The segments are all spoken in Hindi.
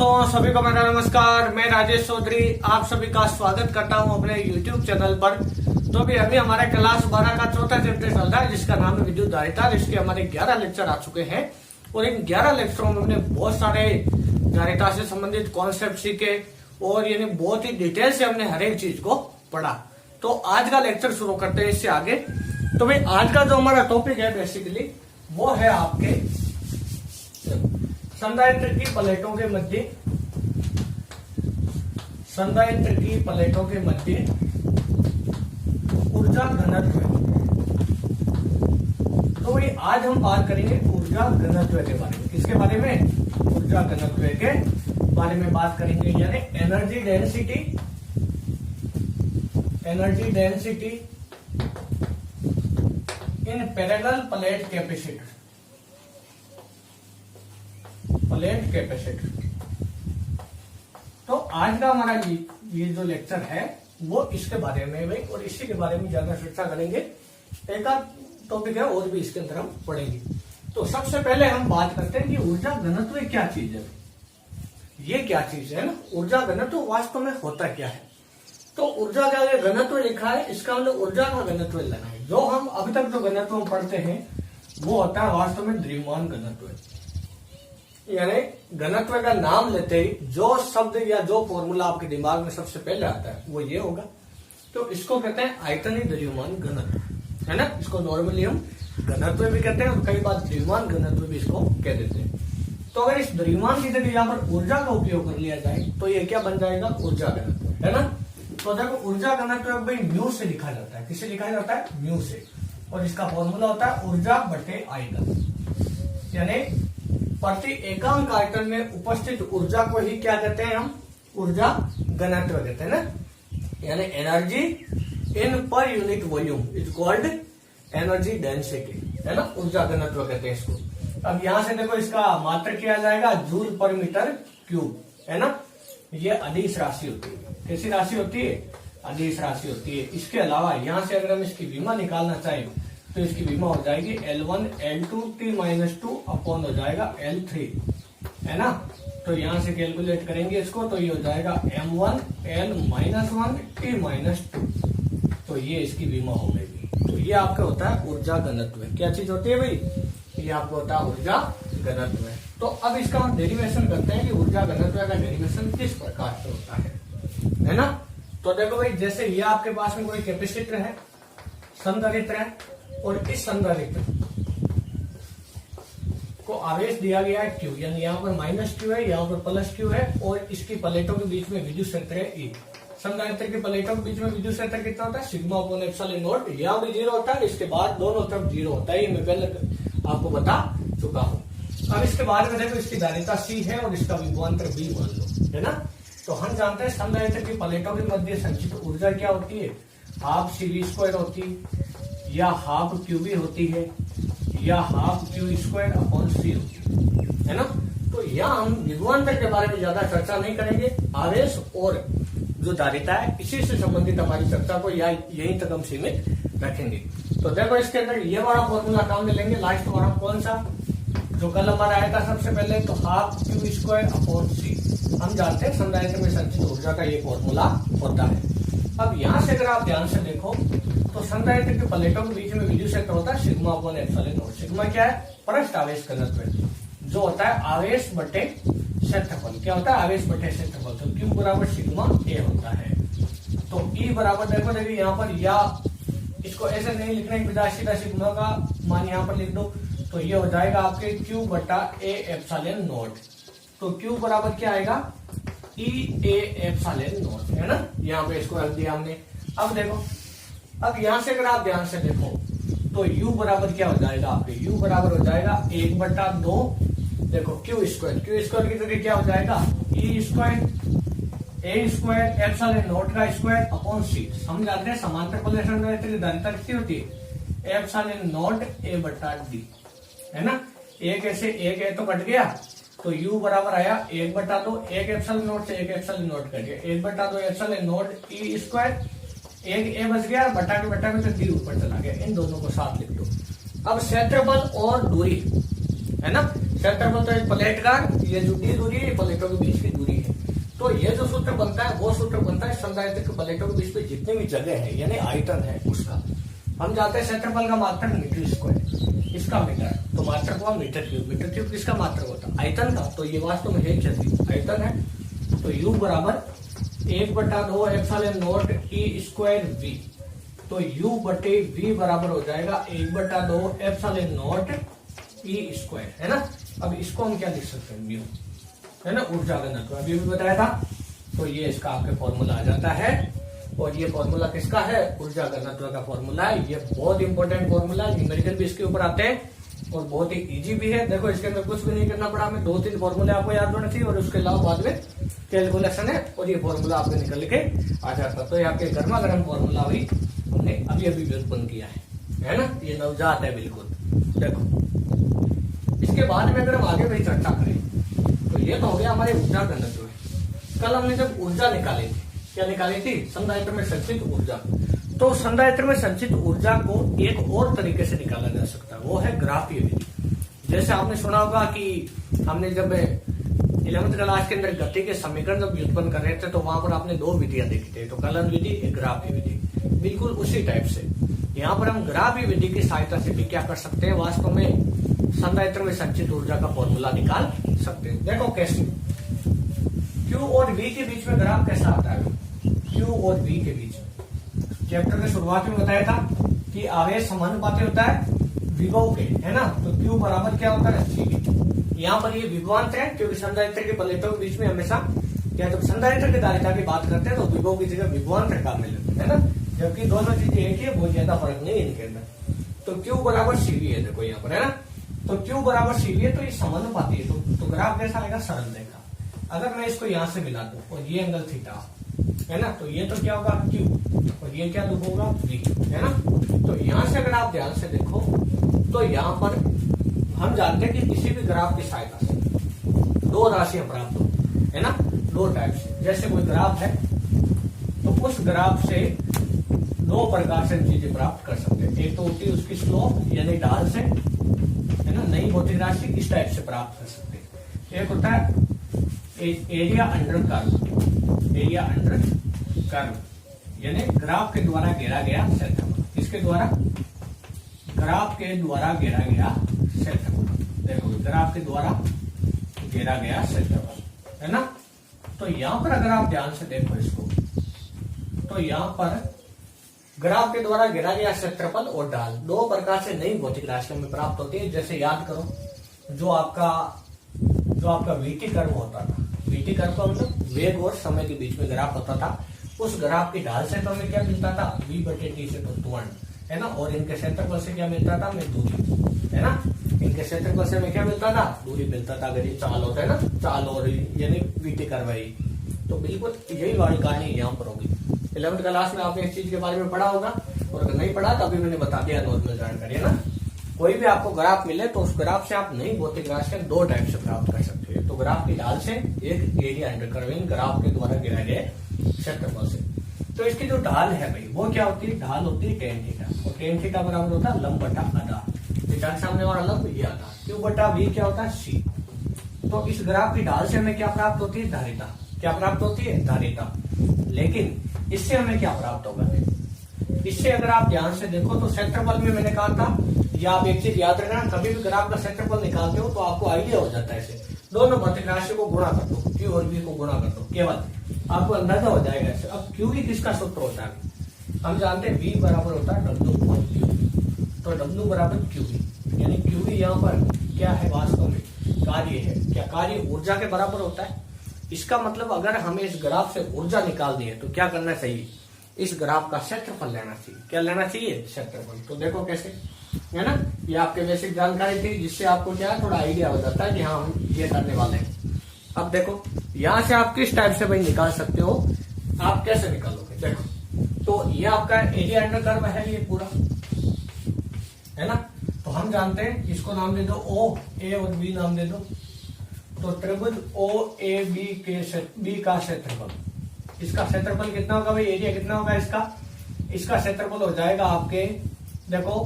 दोस्तों सभी को मेरा नमस्कार। मैं राजेश चौधरी आप सभी का स्वागत करता हूं अपने YouTube चैनल पर। तो अभी हमारे क्लास 12 का चौथा चैप्टर चल रहा है जिसका नाम है विद्युत धारिता। इसके हमारे 11 लेक्चर आ चुके हैं और इन 11 लेक्चरों में हमने बहुत सारे धारिता से संबंधित कॉन्सेप्ट सीखे और यानी बहुत ही डिटेल से हमने हर एक चीज को पढ़ा। तो आज का लेक्चर शुरू करते हैं इससे आगे। तो भाई आज का जो हमारा टॉपिक है बेसिकली वो है आपके संधारित्र की प्लेटों के मध्य ऊर्जा घनत्व। तो भाई आज हम बात करेंगे ऊर्जा घनत्व के बारे में। किसके बारे में? ऊर्जा घनत्व के बारे में बात करेंगे, यानी energy density in parallel plate capacitor. तो आज का हमारा ये जो लेक्चर है वो इसके बारे में भाई, और इसी के बारे में ज्यादा चर्चा करेंगे। एक आध टॉपिक है और भी इसके अंदर हम पढ़ेंगे। तो सबसे पहले हम बात करते हैं कि ऊर्जा घनत्व क्या चीज है। ये क्या चीज है ना, ऊर्जा घनत्व वास्तव में होता क्या है। तो ऊर्जा का घनत्व लिखा है, इसका मतलब ऊर्जा का घनत्व लेना है। जो हम अभी तक जो घनत्व हम पढ़ते हैं वो होता है वास्तव में द्रव्यमान घनत्व। यानी घनत्व का नाम लेते ही जो शब्द या जो फॉर्मूला आपके दिमाग में सबसे पहले आता है वो ये होगा। तो इसको कहते हैं आयतनीय द्रव्यमान घनत्व, है ना। इसको नॉर्मली हम घनत्व भी कहते हैं और कई बार द्रव्यमान घनत्व भी इसको कह देते हैं। तो अगर इस द्रव्यमान की जगह यहाँ पर ऊर्जा का उपयोग कर लिया जाए तो ये क्या बन जाएगा? ऊर्जा घनत्व, है ना। तो देखो ऊर्जा घनत्व भाई म्यू से लिखा जाता है। किससे लिखा जाता है? म्यू से। और इसका फॉर्मूला होता है ऊर्जा बटे आयतन, यानी प्रति एकांक आयतन में उपस्थित ऊर्जा को ही क्या कहते हैं हम? ऊर्जा घनत्व कहते हैं ना। यानी energy in per unit volume is called energy density, है ना। ऊर्जा घनत्व कहते हैं इसको। अब यहां से देखो इसका मात्रक किया जाएगा जूल पर मीटर क्यूब, है ना। ये अदिश राशि होती है। कैसी राशि होती है? अदिश राशि होती है। इसके अलावा यहां से अगर हम इसकी विमा निकालना चाहें तो इसकी विमा हो जाएगी L1 L2 T-2 अपॉन हो जाएगा L3, है ना। तो यहां से कैलकुलेट करेंगे इसको तो ये हो जाएगा M1 L-1 T-2। तो ये इसकी विमा हो गई। तो ये आपका होता है ऊर्जा घनत्व। क्या चीज होती है भाई? ये आपको होता है ऊर्जा घनत्व। तो अब इसका हम डेरिवेशन करते हैं कि ऊर्जा घनत्व का डेरिवेशन किस प्रकार से होता है ना। तो देखो भाई, जैसे ये आपके पास में कोई कैपेसिटर है, संधारित्र है, और इस संधारित्र को आवेश दिया गया है Q, यानी यहाँ पर माइनस Q है, यहाँ पर प्लस Q है, और इसकी प्लेटों के बीच में विद्युत क्षेत्र है E। संधारित्र की प्लेटों के बीच में विद्युत क्षेत्र कितना होता है? Sigma upon epsilon not. यहाँ भी 0 होता है, इसके बाद दोनों तरफ 0 होता है। ये मैं पहले आपको बता चुका हूँ। अब इसके बाद में देखो इसकी धारिता C है और इसका विभवांतर B मान लो, है ना। तो हम जानते हैं संधारित्र की प्लेटों के मध्य संचित ऊर्जा क्या होती है? हाफ CV² होती है, या हाफ QV होती है, या हाफ Q² अपॉन C होती है ना। तो यहाँ हम विभवांतर के बारे में ज्यादा चर्चा नहीं करेंगे। आवेश और जो धारिता है इसी से संबंधित हमारी चर्चा को यहीं तक हम सीमित रखेंगे। तो देखो इसके अंदर ये वाला फॉर्मूला काम में लेंगे। लास्ट वाला कौन सा जो कल हमारा आया था सबसे पहले? तो हाफ Q² अपॉन C। हम जानते हैं संधारित्र में संचित ऊर्जा का ये फॉर्मूला होता है। अब यहाँ से अगर आप ध्यान से देखो तो संधारित्र के प्लेटों के बीच में विद्युत क्षेत्र होता है sigma upon epsilon not. Sigma क्या है? पृष्ठ आवेश घनत्व, जो होता है आवेश बटे क्षेत्रफल। क्या होता है? आवेश बटे क्षेत्रफल। तो Q बराबर सिग्मा A होता है। तो E बराबर देखो यहाँ पर, या इसको ऐसे नहीं लिखने की बजाय सीधा सिग्मा का मान यहाँ पर लिख दो। तो ये हो जाएगा आपके Q बटा A एप्सिलॉन नॉट। तो Q बराबर क्या आएगा? E A एप्सिलॉन नॉट, है ना। यहाँ पे इसको रख दिया हमने। अब देखो, अब यहां से अगर आप ध्यान से देखो तो U बराबर क्या हो जाएगा आपके? U बराबर हो जाएगा 1/2। देखो Q² की जगह क्या हो जाएगा? E² A² एप्सिलॉन नॉट का स्क्वायर अपॉन C। हम जानते हैं समांतर प्लेट संधारित्र की धारिता कितनी होती है? एप्सिलॉन नॉट A/D, है ना। एक ऐसे एक है तो कट गया, तो U बराबर आया 1/2। एक एप्सिलॉन नॉट से एक एप्सिलॉन नॉट कट गया, 1/2 एप्सिलॉन नॉट E²। एक ए बच गया, बटा के बटा में तो डी ऊपर चला गया। इन दोनों को साथ लिख दो। अब क्षेत्रफल और दूरी, है ना। क्षेत्रफल तो प्लेट का ये जो डी दूरी है प्लेटों के बीच की दूरी है। तो ये जो सूत्र बनता है वो सूत्र बनता है संधारित्र के प्लेटों के बीच में जितनी भी जगह है यानी आयतन है उसका। हम जानते हैं क्षेत्रफल का मात्रक मीटर स्क्वायर, इसका मीटर, तो मात्रक हुआ मीटर क्यूब किसका मात्रक होता है आयतन का। तो ये वास्तव में आयतन है। तो U बराबर 1/2 epsilon naught E square V. तो U बटे V बराबर हो जाएगा 1/2 एप्सिलॉन नॉट ई स्क्वायर, है ना। अब इसको हम क्या लिख सकते हैं, म्यू, है ना, ऊर्जा घनत्व अभी भी बताया था। तो ये इसका आपके फॉर्मूला आ जाता है। और ये फॉर्मूला किसका है, ऊर्जा घनत्व का फॉर्मूला है। ये बहुत इंपॉर्टेंट फॉर्मूला है, न्यूमेरिकल भी इसके ऊपर आते हैं और बहुत ही इजी भी है। देखो इसके अंदर कुछ भी नहीं करना पड़ा, हमें 2-3 फॉर्मूले आपको याद होने चाहिए और उसके अलावा बाद में कैलकुलेशन है और ये फॉर्मूला आपके निकल के आ जाता। तो ये आपके गर्मा गर्म फॉर्मूला भी हमने अभी अभी व्युत्पन्न किया है ना। ये नवजात है बिल्कुल। देखो इसके बाद में अगर हम आगे भी चर्चा करें तो ये तो हो गया हमारे ऊर्जा घनत्व। कल हमने जब ऊर्जा निकाली थी, क्या निकाली थी, संधारित्र में संचित ऊर्जा। तो संधारित्र में संचित ऊर्जा को एक और तरीके से निकाला जा सकता है, वो है ग्राफीय विधि। जैसे आपने सुना होगा कि हमने जब 11वीं क्लास के अंदर गति के समीकरण जब व्युत्पन्न कर रहे थे तो वहां पर आपने 2 विधियां देखी थी, तो कलन विधि, एक ग्राफीय विधि। बिल्कुल उसी टाइप से यहाँ पर हम ग्राफीय विधि की सहायता से भी क्या कर सकते हैं, वास्तव में संधारित्र में संचित ऊर्जा का फॉर्मूला निकाल सकते हैं। देखो कैसे, Q और V के बीच में ग्राफ कैसा आता है, Q और V के बीच में चैप्टर के शुरुआत में बताया था कि आवेश समानुपाती होता है विभव के, है ना। तो Q बराबर क्या होता है, CV। यहाँ पर ये विभवांतर है क्योंकि संधारित्र के प्लेटों के बीच में हमेशा क्या, जब संधारित्र की धारिता की बात करते हैं तो विभव की जगह विभवांतर का मिल है ना, जबकि दोनों चीजें एक ही है, बहुत ज्यादा फर्क नहीं है इनके अंदर। तो Q बराबर CV है, देखो यहाँ पर, है ना। तो Q बराबर CV है, तो ये समानुपाती है। तो ग्राफ कैसा आएगा, सरल रेखा। अगर मैं इसको यहाँ से मिला दूं और ये एंगल थीटा है ना, तो ये तो क्या होगा Q और ये क्या होगा V, है ना। तो यहाँ से अगर आप ध्यान से देखो तो यहाँ पर हम जानते हैं कि किसी भी ग्राफ की सहायता से 2 राशियां प्राप्त हो, है ना, 2 टाइप से। जैसे कोई ग्राफ है तो उस ग्राफ से 2 प्रकार से चीजें प्राप्त कर सकते हैं। एक तो होती है उसकी स्लोप यानी ढाल से, है ना, नई भौतिक राशि इस टाइप से प्राप्त कर सकते हैं। एक होता है area under curve, area under curve यानी ग्राफ के द्वारा घेरा गया क्षेत्रफल। इसके द्वारा, ग्राफ के द्वारा घेरा गया क्षेत्रफल। देखो ग्राफ के द्वारा घेरा गया क्षेत्रफल, है ना। तो यहां पर अगर आप ध्यान से देखो इसको, तो यहां पर ग्राफ के द्वारा घेरा गया क्षेत्रफल और ढाल 2 प्रकार से नई भौतिक राशियों में प्राप्त होती है। जैसे याद करो जो आपका वीटी कर्व होता था, वीटी कर्व का मतलब वेग और समय के बीच में ग्राफ होता था। उस ग्राफ की ढाल से तो हमें क्या मिलता था, V/T से तो त्वरण, है ना। और इनके क्षेत्रफल से क्या मिलता था, हमें दूरी, है ना। इनके क्षेत्रफल से हमें क्या मिलता था, दूरी मिलता था। अगर ये चाल होता है ना, चाल और यानी वीटी कर्व है, तो बिल्कुल यही वाली कहानी यहाँ पर होगी। 11वीं क्लास में आपने इस चीज के बारे में पढ़ा होगा और अगर नहीं पढ़ा तो अभी मैंने बता दिया नॉर्मल जानकारी, है ना। कोई भी आपको ग्राफ मिले तो उस ग्राफ से आप नई भौतिक राशियां 2 टाइप से प्राप्त कर सकते हैं। तो ग्राफ की ढाल से, एक एरिया अंडर कर्व ग्राफ के द्वारा घेरा गया क्षेत्रफल से। तो इसकी जो ढाल है भाई वो क्या होती है, ढाल होती है tan थीटा, और tan थीटा बराबर होता है लंब बटा आधार। थीटा के सामने वाला लंब, ये आधार। Q/V क्या होता है, C। तो इस ग्राफ की ढाल से हमें क्या प्राप्त होती है, धारिता। क्या प्राप्त होती है, धारिता। लेकिन इससे हमें क्या प्राप्त होगा, इससे अगर आप ध्यान से देखो तो क्षेत्रफल में मैंने कहा था, या आप एक चीज याद रखना, कभी भी ग्राफ का क्षेत्रफल निकालते हो तो आपको आइडिया हो जाता है। ऐसे दोनों भौतिक राशि को गुणा कर दो, Q और V को गुणा कर दो, केवल आपको अंदाजा हो जाएगा ऐसे। अब QV किसका सूत्र होता है, हम जानते हैं V बराबर होता है W/Q। तो W बराबर QV, यानी QV यहाँ पर क्या है, वास्तव में कार्य है। क्या कार्य ऊर्जा के बराबर होता है। इसका मतलब अगर हमें इस ग्राफ से ऊर्जा निकालनी है तो क्या करना चाहिए, इस ग्राफ का क्षेत्रफल लेना चाहिए। क्या लेना चाहिए, क्षेत्रफल। तो देखो कैसे, है ना, ये आपके बेसिक जानकारी थी जिससे आपको क्या थोड़ा आइडिया हो जाता है कि हाँ हम ये करने वाले हैं। अब देखो यहां से आप किस टाइप से भाई निकाल सकते हो, आप कैसे निकालोगे, देखो। तो ये आपका एरिया अंडर कर्व है, ये पूरा, है ना। तो हम जानते हैं, इसको नाम दे दो O, A और B नाम दे दो। तो त्रिभुज OAB के B का क्षेत्रफल, इसका क्षेत्रफल कितना होगा भाई, एरिया कितना होगा इसका क्षेत्रफल हो जाएगा आपके, देखो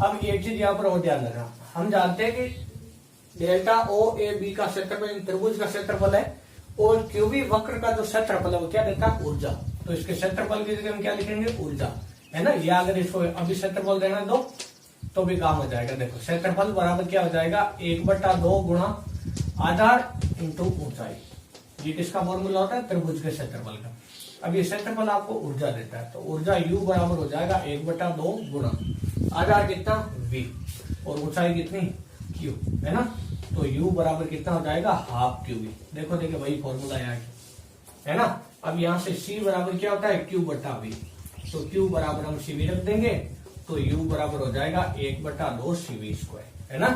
अब एक चीज यहाँ पर और ध्यान रखना, हम जानते हैं कि डेल्टा ओ ए बी का क्षेत्रफल त्रिभुज का क्षेत्रफल है, और क्यूबी वक्र का जो क्षेत्रफल है वो क्या देता है, ऊर्जा। तो इसके क्षेत्रफल की जगह हम क्या लिखेंगे, ऊर्जा, है ना। या अगर इसको अभी क्षेत्रफल देना दो तो भी काम हो जाएगा। देखो क्षेत्रफल बराबर क्या हो जाएगा, 1/2 गुणा आधार इंटू ऊंचाई। ये किसका फॉर्मूला होता है, त्रिभुज के क्षेत्रफल का। अब ये क्षेत्रफल आपको ऊर्जा देता है, तो ऊर्जा U बराबर हो जाएगा 1/2 गुणा आधार कितना V, और ऊंचाई कितनी Q, है ना। तो U बराबर कितना हो जाएगा, हाफ QV। देखो वही फॉर्मूला यहाँ है ना। अब यहाँ से C बराबर क्या होता है, Q/V। तो Q बराबर हम CV रख देंगे, तो U बराबर हो जाएगा 1/2 CV², है ना।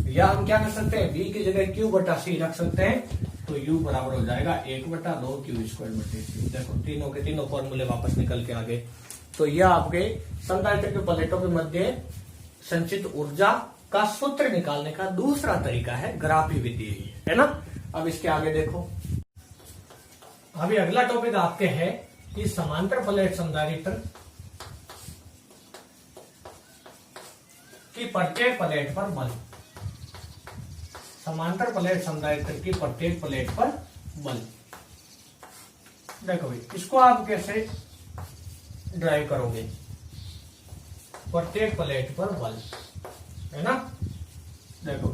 या हम क्या कर सकते हैं, V की जगह Q/C रख सकते हैं, तो U बराबर हो जाएगा 1/2 Q²/C। देखो तीनों के तीनों फॉर्मूले वापस निकल के आ गए। तो यह आपके संधारित्र के प्लेटों के मध्य संचित ऊर्जा का सूत्र निकालने का दूसरा तरीका है, ग्राफी विधि, है ना। अब इसके आगे देखो, अभी अगला टॉपिक आपके है कि समांतर प्लेट संधारित्र की प्रत्येक प्लेट पर बल। समांतर प्लेट संधारित्र की प्रत्येक प्लेट पर बल। देखो भाई, इसको आप कैसे ड्राइव करोगे, प्रत्येक प्लेट पर बल, है ना। देखो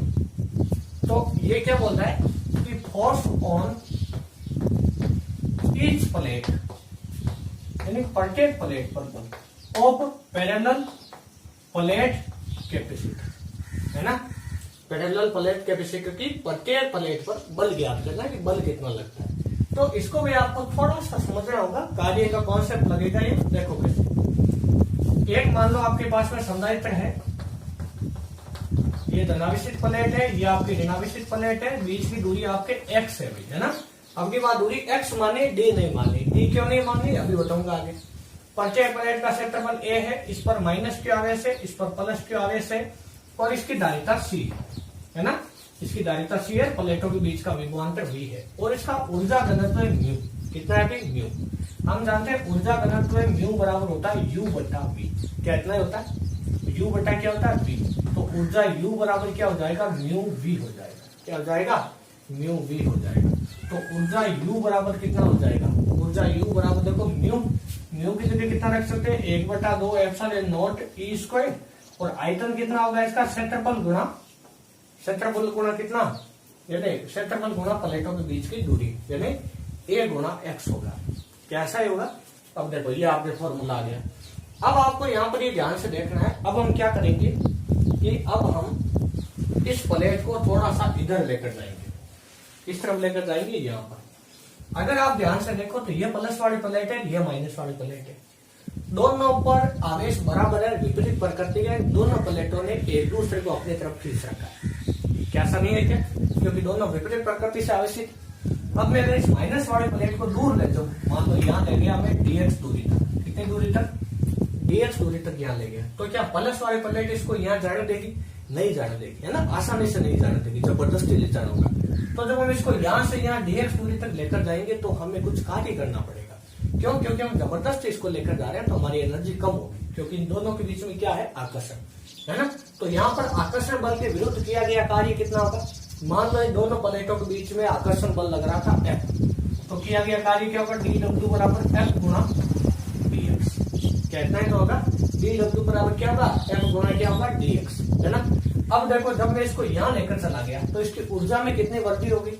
तो ये क्या बोल रहा है कि फोर्स ऑन ईच प्लेट, यानी प्रत्येक प्लेट पर बल ऑफ पैरेलल प्लेट कैपेसिटर, है ना। पैरेलल प्लेट कैपेसिटर की प्रत्येक प्लेट पर बल ज्ञात करना कि बल कितना लगता है। तो इसको भी आपको थोड़ा सा समझना होगा, कार्य का कॉन्सेप्ट लगेगा ये। देखो कैसे, एक मान लो आपके पास में संधारित्र है, ये धनावेशित प्लेट है, ये आपकी ऋणावेशित प्लेट है, बीच की दूरी आपके x है ना। अब की बात दूरी x माने, d नहीं मानी। d क्यों नहीं मानी अभी बताऊंगा आगे। प्रत्येक प्लेट का क्षेत्रफल a है, इस पर -q आवेश है, इस पर +q आवेश है, और इसकी धारिता c है ना। इसकी धारिता c है, प्लेटों के बीच का विभवांतर v है, और इसका ऊर्जा घनत्व है म्यू। कितना है भाई, म्यू। हम जानते हैं ऊर्जा घनत्व म्यू बराबर होता है U/V। क्या इतना होता है, U बटा क्या होता है, V। तो ऊर्जा U बराबर क्या हो जाएगा, μV हो जाएगा। क्या हो जाएगा, μV हो जाएगा। तो ऊर्जा U बराबर कितना हो जाएगा, ऊर्जा U बराबर देखो म्यू की जगह कितना रख सकते हैं, 1/2 ε0 E², और आयतन कितना होगा इसका, क्षेत्रफल गुणा कितना, यानी क्षेत्रफल गुणा प्लेटों के बीच की दूरी, यानी A गुणा x होगा। कैसा ही होगा। अब देखो ये आपके फॉर्मूला आ गया। अब आपको यहाँ पर ये ध्यान से देखना है। अब हम क्या करेंगे कि अब हम इस प्लेट को थोड़ा सा इधर लेकर जाएंगे, इस तरफ लेकर जाएंगे यहाँ पर। अगर आप ध्यान से देखो तो ये प्लस वाली प्लेट है, ये माइनस वाली प्लेट है। दोनों पर आवेश बराबर है, विपरीत प्रकृति है। दोनों प्लेटों ने एक दूसरे को अपनी तरफ खींच रखा है। क्या ऐसा नहीं है क्या, क्योंकि दोनों विपरीत प्रकृति से आवेशित। अब मैं अगर इस माइनस वाली प्लेट को दूर ले जाऊं, मान लो यहाँ ले गया हमें dx दूरी तक। कितनी दूरी तक, dx दूरी तक यहाँ ले गया, तो क्या प्लस वाली प्लेट इसको यहाँ जाने देगी, नहीं जाने देगी, है ना। आसानी से नहीं जाने देगी, जबरदस्ती ले जाना होगा। तो जब हम इसको यहाँ से यहाँ dx दूरी तक लेकर जाएंगे तो हमें कुछ कार्य करना पड़ेगा। क्यों, क्योंकि हम जबरदस्ती इसको लेकर जा रहे हैं, तो हमारी एनर्जी कम होगी, क्योंकि इन दोनों के बीच में क्या है, आकर्षण, है ना। तो यहाँ पर आकर्षण बल के विरुद्ध किया गया कार्य कितना होगा। मान लो इन दोनों प्लेटों के बीच में आकर्षण बल लग रहा था F, तो किया गया कार्य क्या होगा, dw बराबर F गुणा dx। कितना ही होगा, dw बराबर क्या होगा, F गुणा क्या होगा, dx, है ना। अब देखो जब मैं इसको यहाँ लेकर चला गया तो इसकी ऊर्जा में कितनी वृद्धि होगी।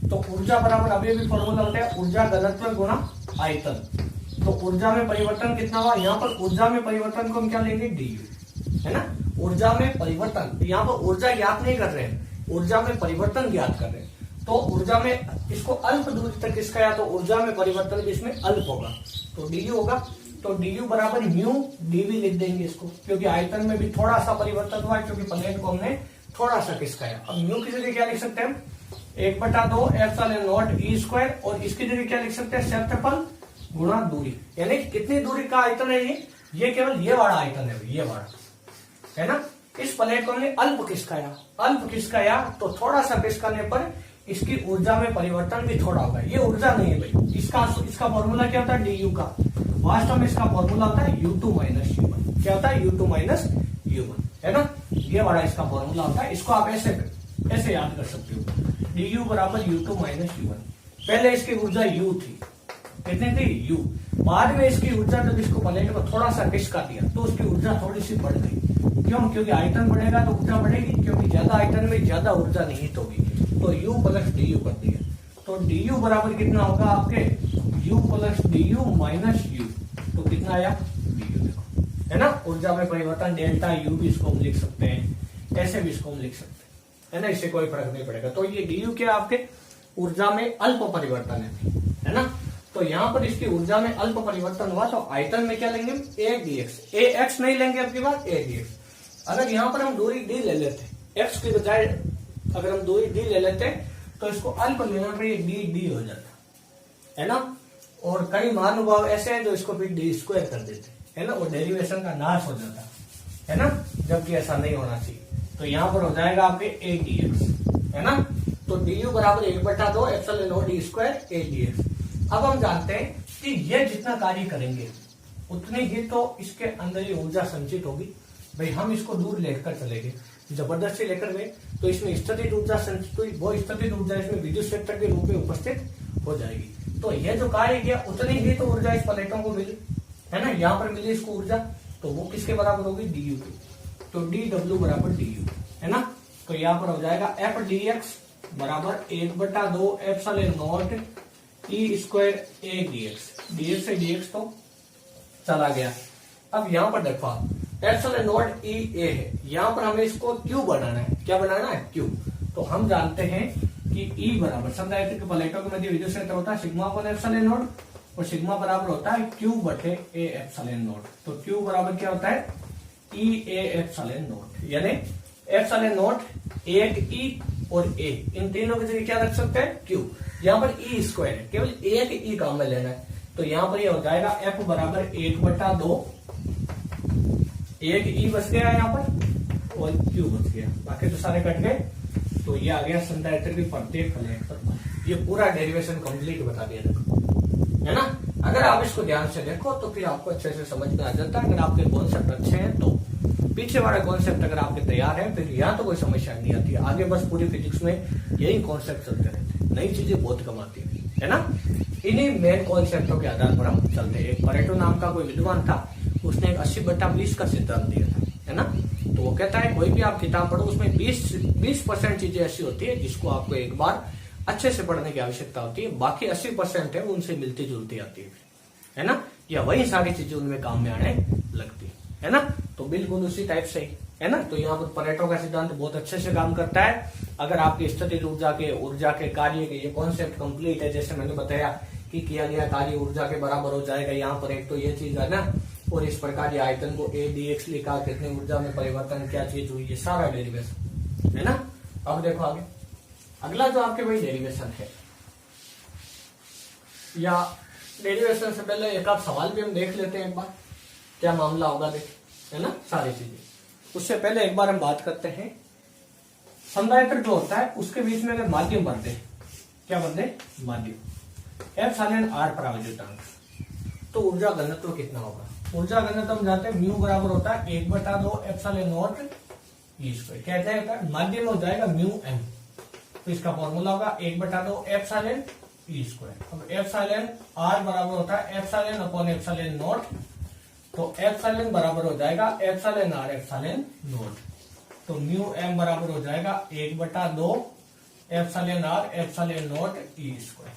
तो ऊर्जा बराबर अभी भी फॉर्मूला होता है ऊर्जा घनत्व गुणा आयतन। तो ऊर्जा में परिवर्तन कितना हुआ, यहाँ पर ऊर्जा में परिवर्तन को हम क्या लेंगे, du, है ना। ऊर्जा में परिवर्तन, यहाँ पर ऊर्जा ज्ञात नहीं कर रहे हैं, ऊर्जा में परिवर्तन ज्ञात कर रहे हैं। तो ऊर्जा में इसको अल्प दूरी तक किसका या, तो ऊर्जा में परिवर्तन भी इसमें अल्प होगा, तो du होगा। तो du बराबर म्यू dv लिख देंगे इसको, क्योंकि आयतन में भी थोड़ा सा परिवर्तन हुआ है, क्योंकि प्लेट को हमने थोड़ा सा खिसकाया। अब म्यू की जगह क्या लिख सकते हैं, 1/2 ε0 E², और इसकी जगह क्या लिख सकते हैं, क्षेत्रफल गुणा दूरी, यानी कितनी दूरी का आयतन है ये केवल ये वाला आयतन है, ये वाला, है ना। इस प्लेट को हमने अल्प खिसकाया, तो थोड़ा सा खिसकाने पर इसकी ऊर्जा में परिवर्तन भी थोड़ा होगा। ये ऊर्जा नहीं है भाई, इसका फॉर्मूला क्या होता है, du का। वास्तव में इसका फॉर्मूला होता है U2 - U1। क्या होता है, U2 - U1, है ना। ये बड़ा इसका फॉर्मूला होता है। इसको आप ऐसे ऐसे याद कर सकते हो। डी यू बराबर U two minus U one. पहले इसकी ऊर्जा यू थी, कितनी थी यू। बाद में इसकी ऊर्जा जब इसको प्लेट को थोड़ा सा खिसका दिया तो उसकी ऊर्जा थोड़ी सी बढ़ गई। क्यों? क्योंकि आयतन बढ़ेगा तो ऊर्जा बढ़ेगी, क्योंकि ज्यादा आयतन में ज्यादा ऊर्जा निहित होगी। तो u प्लस डी यू कर दिया। तो डी यू बराबर कितना होगा आपके u plus D you minus you. तो कितना आया डी यू, देखो है ना। ऊर्जा में परिवर्तन डेल्टा यू भी इसको हम लिख सकते हैं, ऐसे भी इसको हम लिख सकते हैं, है ना। इससे कोई फर्क नहीं पड़ेगा। तो ये डी यू क्या आपके ऊर्जा में अल्प परिवर्तन है ना। तो यहाँ पर इसकी ऊर्जा में अल्प परिवर्तन हुआ तो आयतन में क्या लेंगे A D x. A x नहीं लेंगे अब की बात, ए डी एक्स। अगर यहाँ पर हम दूरी डी ले लेते, एक्स की बजाय अगर हम दूरी डी ले लेते तो इसको अल्प लेना पर ये डी डी हो जाता है ना। और कई महानुभाव ऐसे हैं जो इसको फिर डी स्क्वायर कर देते है ना, और डेरिवेशन का नाश हो जाता है ना, जबकि ऐसा नहीं होना चाहिए। तो यहाँ पर हो जाएगा आपके ए डी एक्स, है ना। तो डी यू बराबर 1/2 epsilon not D square A D x. अब हम जानते हैं कि ये जितना कार्य करेंगे उतनी ही तो इसके अंदर ये ऊर्जा संचित होगी। भाई हम इसको दूर लेकर चले गए, जबरदस्ती लेकर गए तो इसमें स्थितिज ऊर्जा संचित हुई, वो स्थितिज ऊर्जा इसमें विद्युत क्षेत्र के रूप में उपस्थित हो जाएगी। तो ये जो कार्य किया उतनी ही तो ऊर्जा इस प्लेटों को मिली, है ना। यहाँ पर मिली इसको ऊर्जा, तो वो किसके बराबर होगी डी यू की। तो डी डब्ल्यू बराबर डी यू, है ना। तो यहाँ पर हो जाएगा एफ डी एक्स बराबर 1/2 epsilon naught E square A D x से डी एक्स तो चला गया। अब यहाँ पर देखो एप्सिलॉन नॉट ई ए है, यहाँ पर हमें इसको क्यू बनाना है। क्या बनाना है क्यू। तो हम जानते हैं कि ई बराबर संधारित्र के प्लेटों के मध्य विद्युत क्षेत्र होता है सिग्मा अपॉन एप्सिलॉन नॉट, और सिग्मा बराबर होता है क्यू बटे ए एप्सिलॉन नॉट। तो क्यू बराबर क्या होता है ई ए एप्सिलॉन नॉट, यानी एप्सिलॉन नॉट एक ई और ए, इन तीनों की जगह क्या रख सकते हैं क्यू। यहाँ पर ई स्क्वायर है, केवल एक ई काम में लेना है। तो यहाँ पर ये हो जाएगा एफ बराबर 1/2, एक ई बच गया यहाँ पर और क्यू बच गया, बाकी तो सारे कट गए। तो ये आ गया संधारित्र की प्रत्येक प्लेट पर। ये पूरा डेरिवेशन कंप्लीट बता दिया देखो, है ना। अगर आप इसको ध्यान से देखो तो फिर आपको अच्छे से समझ में आ जाता है। अगर आपके कॉन्सेप्ट अच्छे हैं तो पीछे वाला कॉन्सेप्ट अगर आपके तैयार है फिर यहाँ तो कोई समस्या नहीं आती। आगे बस पूरी फिजिक्स में यही कॉन्सेप्ट चलते रहते हैं, नई चीजें बहुत कम आती है ना। इन्हीं मेन कॉन्सेप्टों के आधार पर हम चलते हैं। एक परेटो नाम का कोई विद्वान था, उसने एक 80/20 का सिद्धांत दिया था, है ना। तो वो कहता है कोई भी आप किताब पढ़ो उसमें 20% चीजें ऐसी होती है जिसको आपको एक बार अच्छे से पढ़ने की आवश्यकता होती है, बाकी 80% है उनसे मिलती जुलती आती है ना, या वही सारी चीजें उनमें काम में आने लगती है ना। तो बिल्कुल उसी टाइप से ही है ना। तो यहाँ पर परेटो का सिद्धांत बहुत अच्छे से काम करता है। अगर आपकी स्थितिज ऊर्जा के कार्य के ये कॉन्सेप्ट कंप्लीट है, जैसे मैंने बताया कि किया गया कार्य ऊर्जा के बराबर हो जाएगा। यहाँ पर एक तो ये चीज है ना, और इस प्रकार ये आयतन को ए डी एक्स लिखा, कितनी ऊर्जा में परिवर्तन क्या चीज हुई, ये सारा डेरिवेशन है ना। अब देखो आगे अगला जो आपके वही डेरिवेशन है, या डेरिवेशन से पहले एक आध सवाल भी हम देख लेते हैं एक बार, क्या मामला होगा देख, है ना सारी चीजें। उससे पहले एक बार हम बात करते हैं संधारित्र जो होता है उसके बीच में अगर माध्यम बनते हैं, क्या बनते हैं माध्यम, एप्सिलॉन आर प्रावैद्युतांक, तो ऊर्जा घनत्व कितना होगा। ऊर्जा घनत्व हम जानते हैं म्यू बराबर होता है 1/2 एप्सिलॉन नॉट ई स्क्वायर। कहते हैं माध्यम हो जाएगा म्यू एम, तो इसका फॉर्मूला होगा 1/2 एप्सिलॉन ई स्क्वायर। अब एप्सिलॉन आर बराबर होता है एप्सिलॉन अपॉन एप्सिलॉन नॉट, तो एप्सिलॉन बराबर हो जाएगा एप्सिलॉन आर एप्सिलॉन नॉट। तो म्यू एम बराबर हो जाएगा 1/2 epsilon R epsilon naught E square.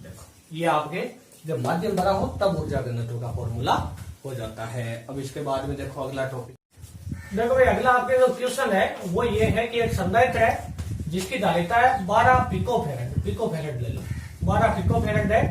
देखो ये आपके जब माध्यम बड़ा हो तब ऊर्जा घनत्व का फॉर्मूला हो जाता है। अब इसके बाद में देखो अगला टॉपिक, देखो भाई अगला आपके जो क्वेश्चन है वो ये है कि एक संधारित्र है जिसकी धारिता है 12 पिकोफैरेड ले लो, 12 पिकोफैरेड है,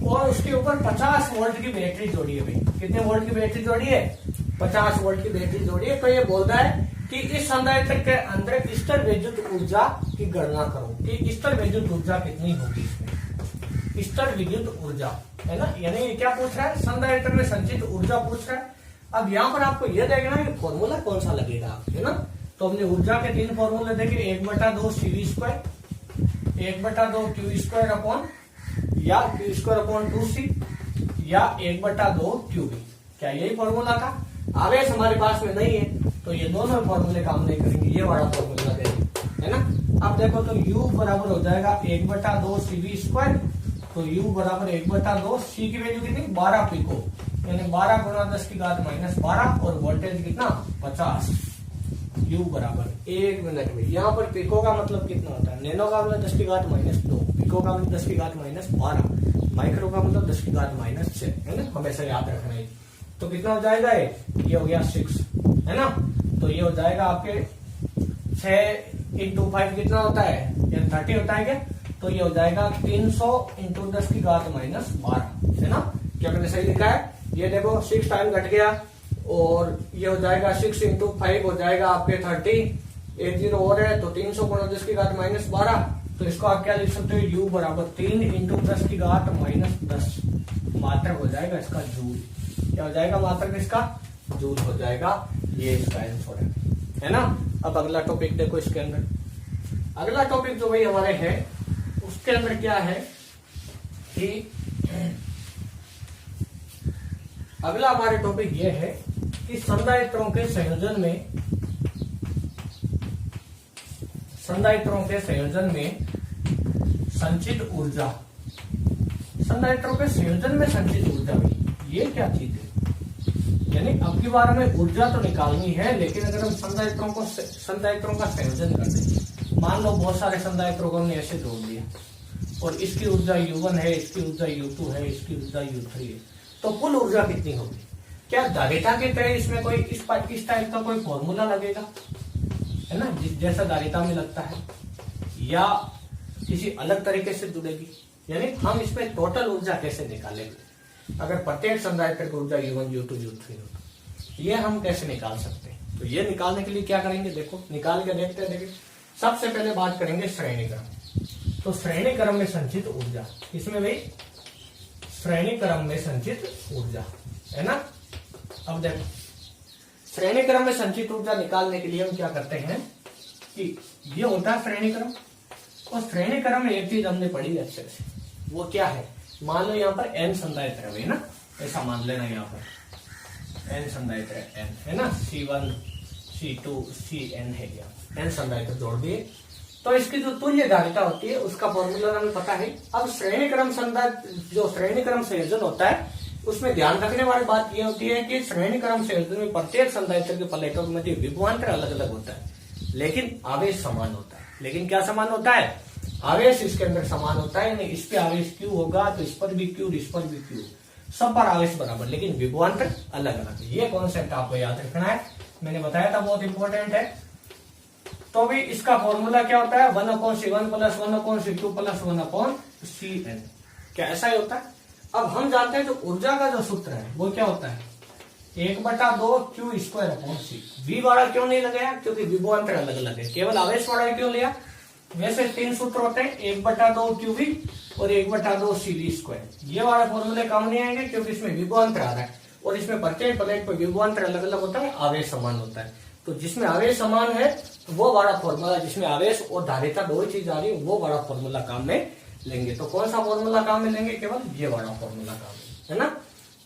और उसके ऊपर 50 वोल्ट की बैटरी जोड़ी है। भाई कितने वोल्ट की बैटरी जोड़ी है, 50 वोल्ट की बैटरी जोड़ी है। तो ये बोलता है कि इस संधारित्र के अंदर स्थिर विद्युत ऊर्जा की गणना करो कि स्थिर विद्युत ऊर्जा कितनी होगी इसमें, स्थिर विद्युत ऊर्जा, है ना। यानी ये क्या पूछ रहा है, संधारित्र में संचित ऊर्जा पूछ रहा है। अब यहाँ पर आपको यह देखना है कि फॉर्मूला कौन सा लगेगा, है ना। तो हमने ऊर्जा के 3 फॉर्मूले देखे, 1/2 CV square, 1/2 Q square upon या क्यू स्क्वायर अपॉन 2C, या 1/2 QB। क्या यही फॉर्मूला था। आवेश हमारे पास में नहीं है तो ये दोनों फॉर्मूले काम नहीं करेंगे, ये वाला फॉर्मूला देंगे, है ना। अब देखो तो U बराबर हो जाएगा 1/2 CV स्क्वायर, तो U बराबर 1/2, C की वैल्यू कितनी 12 पिको, यानी 12 गुणा 10⁻12 और वोल्टेज कितना 50। U बराबर 1 मिनट में, यहाँ पर पिको का मतलब कितना होता है, नैनो का मतलब 10⁻2, पिको का मतलब 10⁻12, माइक्रो का मतलब 10⁻6, है ना, हमेशा याद रखना है। तो कितना हो जाएगा ये हो गया 6, है ना। तो ये हो जाएगा आपके 6 × 5 कितना होता है, या 30 होता है क्या, तो ये हो जाएगा 300 × 10⁻12, है ना। क्या मैंने सही लिखा है, ये देखो 6 टाइम घट गया, और ये हो जाएगा 6 × 5 हो जाएगा आपके 30, एक 0 और है, तो 300 × 10⁻12, तो इसको आप क्या लिख सकते हो, U बराबर 3 × 10⁻10 मात्रक हो जाएगा इसका जूल। क्या हो जाएगा मात्रक इसका जूल हो जाएगा, ये इसका आंसर है ना। अब अगला टॉपिक देखो, इसके अंदर अगला टॉपिक जो भाई हमारे है उसके अंदर क्या है कि अगला हमारे टॉपिक ये है कि संधारित्रों के संयोजन में संचित ऊर्जा, संधारित्रों के संयोजन में संचित ऊर्जा भी ये क्या चीज है, यानी अब की बार हमें ऊर्जा तो निकालनी है, लेकिन अगर हम संधारित्रों का संयोजन कर दें, मान लो बहुत सारे संधारित्रों को हमने ऐसे जोड़ दिया और इसकी ऊर्जा U1 है, इसकी ऊर्जा U2 है, इसकी ऊर्जा U3 है, तो कुल ऊर्जा कितनी होगी। क्या धारिता की तरह इसमें कोई इस टाइप का कोई फॉर्मूला लगेगा, है ना, जैसा धारिता में लगता है, या किसी अलग तरीके से जुड़ेगी, यानी हम इसमें टोटल ऊर्जा कैसे निकालेंगे, अगर प्रत्येक संधारित्र की ऊर्जा U1 U2 U3 हो, ये हम कैसे निकाल सकते हैं। तो ये निकालने के लिए क्या करेंगे, देखो निकाल के देखते हैं। देखिए सबसे पहले बात करेंगे श्रेणी क्रम। तो श्रेणी क्रम में संचित ऊर्जा, इसमें भाई श्रेणी क्रम में संचित ऊर्जा, है ना। अब देखो श्रेणी क्रम में संचित ऊर्जा निकालने के लिए हम क्या करते हैं कि ये होता है श्रेणी क्रम, और श्रेणी क्रम में एक चीज हमने पढ़ी अच्छे से, वो क्या है, मान लो यहाँ पर n संधारित्र है ना, ऐसा मान लेना, यहाँ पर n संधारित्र है ना, C1 C2 Cn है, यहाँ n संधारित्र जोड़ दिए, तो इसकी जो तुल्य धारिता होती है उसका फॉर्मूला हमें पता है। अब श्रेणी क्रम जो श्रेणी क्रम संयोजन होता है उसमें ध्यान रखने वाली बात यह होती है कि श्रेणी क्रम संयोजन में प्रत्येक संधारित्र के प्लेटों के मध्य विभवांतर अलग अलग होता है, लेकिन आवेश समान होता है। लेकिन क्या समान होता है, आवेश इसके अंदर समान होता है, यानी इस पे आवेश Q होगा तो इस पर भी Q, इस पर भी Q, सब पर आवेश बराबर, लेकिन विभवांतर अलग अलग। ये कॉन्सेप्ट आपको याद रखना है, मैंने बताया था, बहुत इंपॉर्टेंट है। तो भी इसका फॉर्मूला क्या होता है, 1/C1 + 1/C2 + 1/Cn, क्या ऐसा ही होता है। अब हम जानते हैं जो ऊर्जा का जो सूत्र है वो क्या होता है, 1/2 Q²/C। V वाला क्यों नहीं लगाया, क्योंकि विभवांतर अलग अलग है, केवल आवेश वाला क्यों लिया। वैसे 3 सूत्र होते हैं, 1/2 QV और 1/2 CV²। ये वाले फॉर्मूले काम नहीं आएंगे क्योंकि इसमें विभवांतर आ रहा है, और इसमें प्रत्येक प्लेट पर विभवांतर अलग अलग होता है, आवेश समान होता है। तो जिसमें आवेश समान है तो वो वाला फॉर्मूला, जिसमें आवेश और धारिता दो ही चीज आ रही है, वो वाला फॉर्मूला काम में लेंगे। तो कौन सा फॉर्मूला काम में लेंगे, केवल ये वाला फॉर्मूला काम में, है ना।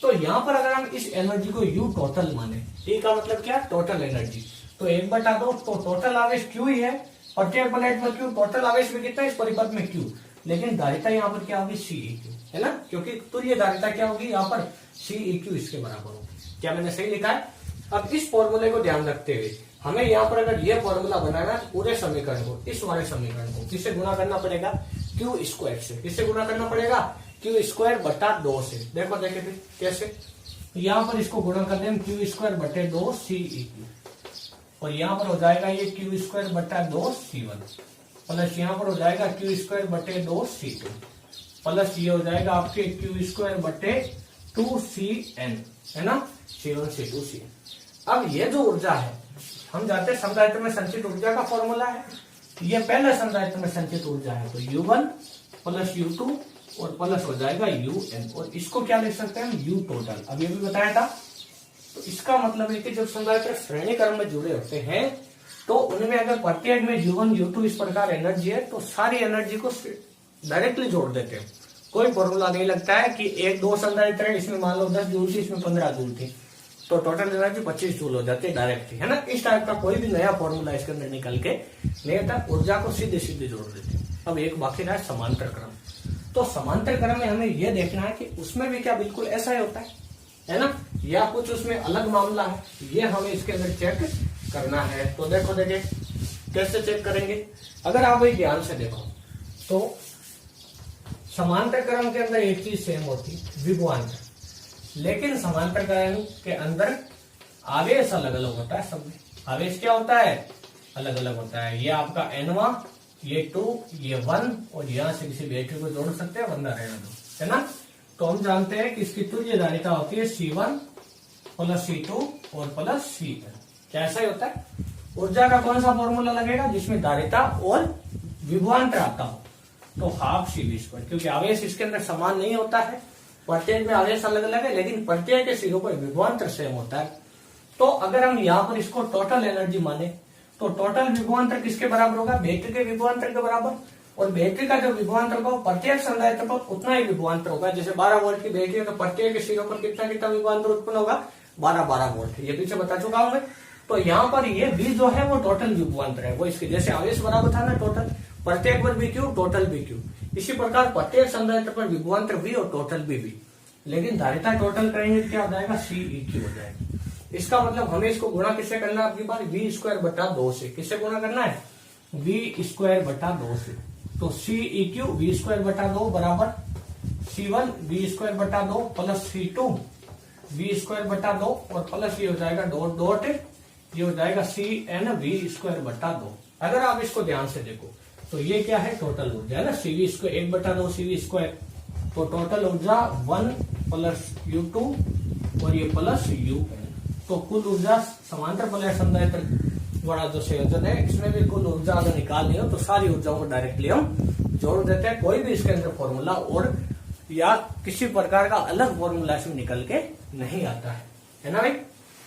तो यहाँ पर अगर हम इस एनर्जी को U टोटल माने, T का मतलब क्या, टोटल एनर्जी, तो 1/2 तो टोटल आवेश Q ही है, प्रत्येक प्लेट में Q, टोटल आवेश में कितना है इस परिपथ में Q, लेकिन धारिता यहाँ पर क्या होगी, Ceq, है ना, क्योंकि तुल्य धारिता क्या होगी यहाँ पर, Ceq इसके बराबर होगी। क्या मैंने सही लिखा है। अब इस फॉर्मूले को ध्यान रखते हुए हमें यहाँ पर अगर ये फॉर्मूला बनाना है, पूरे समीकरण को, इस वाले समीकरण को किससे गुणा करना पड़ेगा, Q² से। किससे गुणा करना पड़ेगा, Q²/2 से। देखो देखे फिर कैसे, यहाँ पर इसको गुणा कर दें Q²/2 Ceq, और यहाँ पर हो जाएगा ये Q²/2 C1 प्लस यहाँ पर हो जाएगा Q²/2 C2 प्लस ये हो जाएगा आपके Q²/2 Cn, है ना, C1 C2 Cn। अब ये जो ऊर्जा है, हम जानते हैं संधारित्र में संचित ऊर्जा का फॉर्मूला है, ये पहले संधारित्र में संचित ऊर्जा है, तो U1 + U2 और प्लस हो जाएगा UN, और इसको क्या लिख सकते हैं, U टोटल। अब ये भी बताया था। तो इसका मतलब है कि जब संधारित्र श्रेणी क्रम में जुड़े होते हैं तो उनमें अगर प्रत्येक में U1 U2 इस प्रकार एनर्जी है तो सारी एनर्जी को डायरेक्टली जोड़ देते हैं। कोई फॉर्मूला नहीं लगता है कि 1-2 संधारित्र है, इसमें मान लो 10 जूल थी, इसमें 15 जूल थी, तो टोटल एनर्जी 25 जूल हो जाती है डायरेक्टली, है ना। इस टाइप का कोई भी नया फॉर्मूला इसके अंदर निकल के नहीं आता, ऊर्जा को सीधे सीधे जोड़ देते हैं। अब एक बाकी रहा समांतर क्रम। तो समांतर क्रम में हमें यह देखना है कि उसमें भी क्या बिल्कुल ऐसा ही होता है ना, या कुछ उसमें अलग मामला है, ये हमें इसके अंदर चेक करना है। तो देखो देखिए कैसे चेक करेंगे। अगर आप भाई ध्यान से देखो तो समांतर क्रम के अंदर एक चीज सेम होती है, विभवांतर, लेकिन समांतर क्रम के अंदर आवेश अलग अलग होता है। सब में आवेश क्या होता है, अलग अलग होता है। ये आपका N1, ये 2, ये 1, और यहां से किसी बैटरी को जोड़ सकते हैं, बंदा रहना दो, है ना। तो हम जानते हैं कि इसकी तुल्य धारिता होती है C1 प्लस C2 और प्लस Cn। क्या ऐसा ही होता है। ऊर्जा का कौन सा फॉर्मूला लगेगा, जिसमें धारिता और विभवांतर आता हो, तो हाफ CV², क्योंकि आवेश इसके अंदर समान नहीं होता है, प्रत्येक में आवेश अलग अलग है, लेकिन प्रत्येक के सिरों पर विभवांतर सेम होता है। तो अगर हम यहाँ पर इसको टोटल एनर्जी माने तो टोटल विभवांतर किसके बराबर होगा, बैटरी के विभवांतर के बराबर। और बैटरी का जो विभवांतर होगा प्रत्येक संधारित्र पर उतना ही विभवांतर होगा। जैसे 12 वोल्ट की बैटरी है तो प्रत्येक के सिरों पर कितना कितना विभवांतर उत्पन्न होगा, 12 वोल्ट। ये पीछे बता चुका हूं मैं। तो यहाँ पर ये भी जो है वो टोटल विभवांतर है, वो इसके जैसे आवेश बराबर था ना टोटल, प्रत्येक पर भी क्यू टोटल भी क्यू, इसी प्रकार प्रत्येक संधारित्र पर विभवांतर भी और टोटल भी। लेकिन धारिता टोटल करेंगे क्या हो जाएगा, CEQ हो जाएगा। इसका मतलब हमें इसको गुणा किससे करना है, आपकी बार V²/2 से। किससे गुणा करना है, V²/2 से। तो CEQ V²/2 बराबर C1 V²/2 plus C2 V²/2 और प्लस ये हो जाएगा डॉट डॉट, ये हो जाएगा CN V²/2। अगर आप इसको ध्यान से देखो तो ये क्या है, टोटल ऊर्जा है ना, CV² 1/2 CV²। तो टोटल ऊर्जा 1 प्लस U2 और ये प्लस UN। तो कुल ऊर्जा समांतर प्लेट संधारित्र वाला जो संयोजन है, इसमें भी कुल ऊर्जा अगर निकालनी हो तो सारी ऊर्जाओं को डायरेक्टली हम जोड़ देते हैं। कोई भी इसके अंदर फॉर्मूला और या किसी प्रकार का अलग फॉर्मूला इसमें निकल के नहीं आता है ना भाई।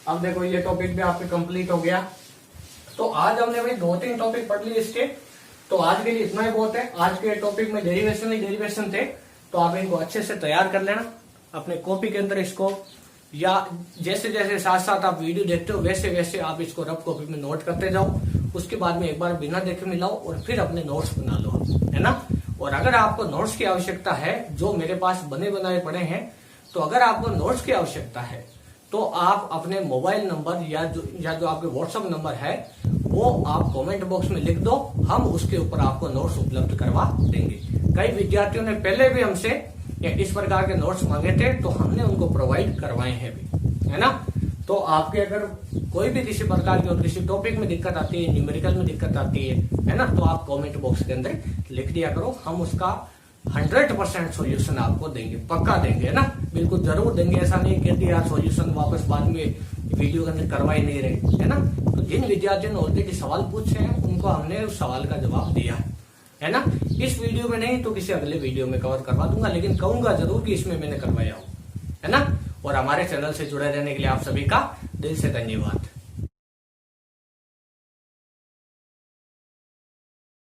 अब देखो ये टॉपिक भी आपके कंप्लीट हो गया। तो आज हमने भाई 2-3 टॉपिक पढ़ लिए इसके, तो आज के लिए इतना ही बहुत है। आज के टॉपिक में डेरिवेशन थे, तो आप इनको अच्छे से तैयार कर लेना अपने कॉपी के अंदर इसको, या जैसे जैसे साथ साथ आप वीडियो देखते हो वैसे वैसे आप इसको रफ कॉपी में नोट करते जाओ। उसके बाद में एक बार बिना देखे मिलाओ और फिर अपने नोट्स बना लो, है ना। और अगर आपको नोट्स की आवश्यकता है, जो मेरे पास बने बनाए पड़े हैं, तो अगर आपको नोट्स की आवश्यकता है तो आप अपने मोबाइल नंबर या जो आपके व्हाट्सएप नंबर है वो आप कमेंट बॉक्स में लिख दो, हम उसके ऊपर आपको नोट्स उपलब्ध करवा देंगे। कई विद्यार्थियों ने पहले भी हमसे इस प्रकार के नोट्स मांगे थे, तो हमने उनको प्रोवाइड करवाए हैं भी, है ना। तो आपके अगर कोई भी किसी प्रकार की और किसी टॉपिक में दिक्कत आती है, न्यूमेरिकल में दिक्कत आती है ना, तो आप कमेंट बॉक्स के अंदर लिख दिया करो, हम उसका 100% सोल्यूशन आपको देंगे, पक्का देंगे, है ना, बिल्कुल जरूर देंगे। ऐसा नहीं कहते यार सोल्यूशन वापस बाद में वीडियो के अंदर करवा ही नहीं रहे, है ना। तो जिन विद्यार्थियों ने ऑलरेडी सवाल पूछे हैं उनको हमने उस सवाल का जवाब दिया है ना। इस वीडियो में नहीं तो किसी अगले वीडियो में कवर करवा दूंगा, लेकिन कहूंगा जरूर कि इसमें मैंने करवाया हो, है ना। और हमारे चैनल से जुड़े रहने के लिए आप सभी का दिल से धन्यवाद।